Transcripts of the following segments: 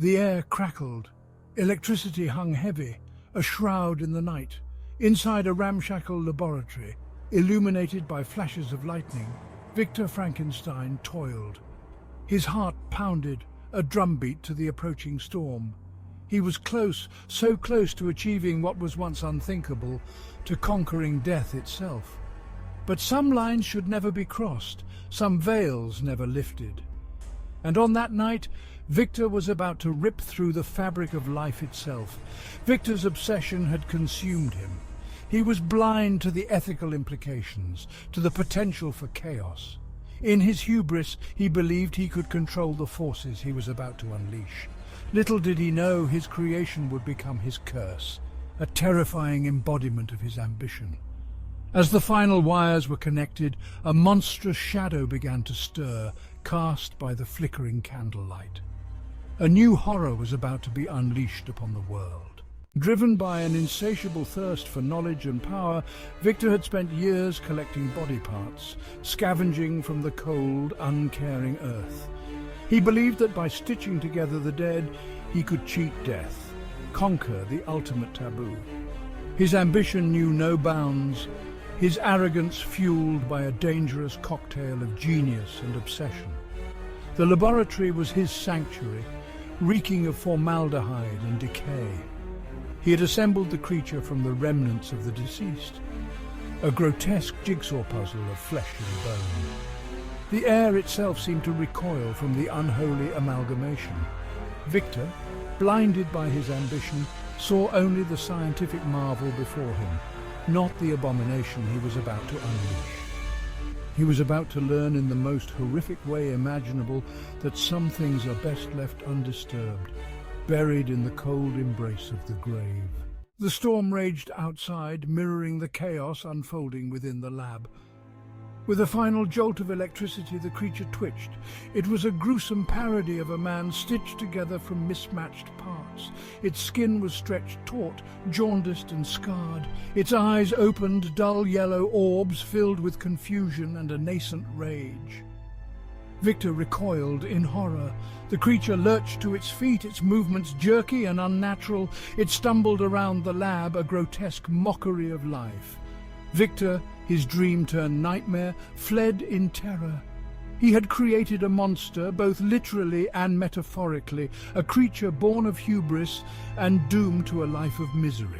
The air crackled. Electricity hung heavy, a shroud in the night. Inside a ramshackle laboratory, illuminated by flashes of lightning, Victor Frankenstein toiled. His heart pounded, a drumbeat to the approaching storm. He was close, so close to achieving what was once unthinkable, to conquering death itself. But some lines should never be crossed, some veils never lifted. And on that night, Victor was about to rip through the fabric of life itself. Victor's obsession had consumed him. He was blind to the ethical implications, to the potential for chaos. In his hubris, he believed he could control the forces he was about to unleash. Little did he know his creation would become his curse, a terrifying embodiment of his ambition. As the final wires were connected, a monstrous shadow began to stir, cast by the flickering candlelight. A new horror was about to be unleashed upon the world. Driven by an insatiable thirst for knowledge and power, Victor had spent years collecting body parts, scavenging from the cold, uncaring earth. He believed that by stitching together the dead, he could cheat death, conquer the ultimate taboo. His ambition knew no bounds, his arrogance fueled by a dangerous cocktail of genius and obsession. The laboratory was his sanctuary, reeking of formaldehyde and decay. He had assembled the creature from the remnants of the deceased, a grotesque jigsaw puzzle of flesh and bone. The air itself seemed to recoil from the unholy amalgamation. Victor, blinded by his ambition, saw only the scientific marvel before him, not the abomination he was about to unleash. He was about to learn in the most horrific way imaginable that some things are best left undisturbed, buried in the cold embrace of the grave. The storm raged outside, mirroring the chaos unfolding within the lab. With a final jolt of electricity, the creature twitched. It was a gruesome parody of a man stitched together from mismatched parts. Its skin was stretched taut, jaundiced and scarred. Its eyes opened, dull yellow orbs filled with confusion and a nascent rage. Victor recoiled in horror. The creature lurched to its feet, its movements jerky and unnatural. It stumbled around the lab, a grotesque mockery of life. Victor, his dream turned nightmare, fled in terror. He had created a monster, both literally and metaphorically, a creature born of hubris and doomed to a life of misery.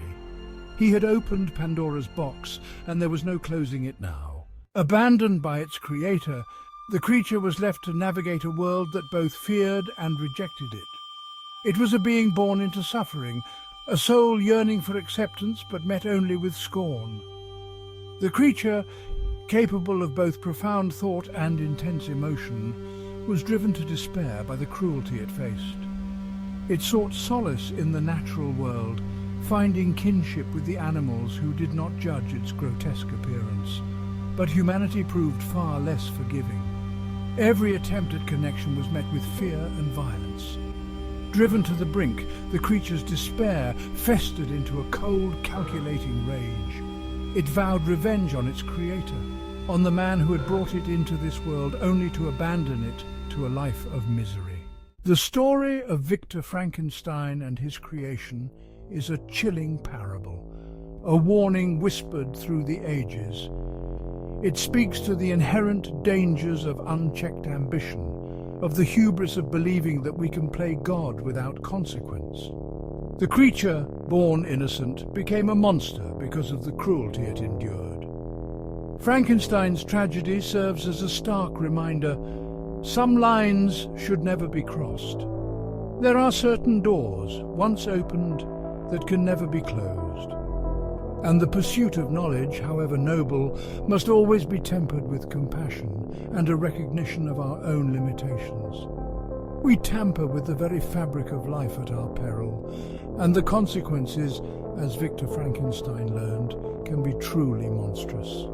He had opened Pandora's box, and there was no closing it now. Abandoned by its creator, the creature was left to navigate a world that both feared and rejected it. It was a being born into suffering, a soul yearning for acceptance but met only with scorn. The creature, capable of both profound thought and intense emotion, was driven to despair by the cruelty it faced. It sought solace in the natural world, finding kinship with the animals who did not judge its grotesque appearance. But humanity proved far less forgiving. Every attempt at connection was met with fear and violence. Driven to the brink, the creature's despair festered into a cold, calculating rage. It vowed revenge on its creator, on the man who had brought it into this world only to abandon it to a life of misery. The story of Victor Frankenstein and his creation is a chilling parable, a warning whispered through the ages. It speaks to the inherent dangers of unchecked ambition, of the hubris of believing that we can play God without consequence. The creature, born innocent, became a monster because of the cruelty it endured. Frankenstein's tragedy serves as a stark reminder: some lines should never be crossed. There are certain doors, once opened, that can never be closed. And the pursuit of knowledge, however noble, must always be tempered with compassion and a recognition of our own limitations. We tamper with the very fabric of life at our peril, and the consequences, as Victor Frankenstein learned, can be truly monstrous.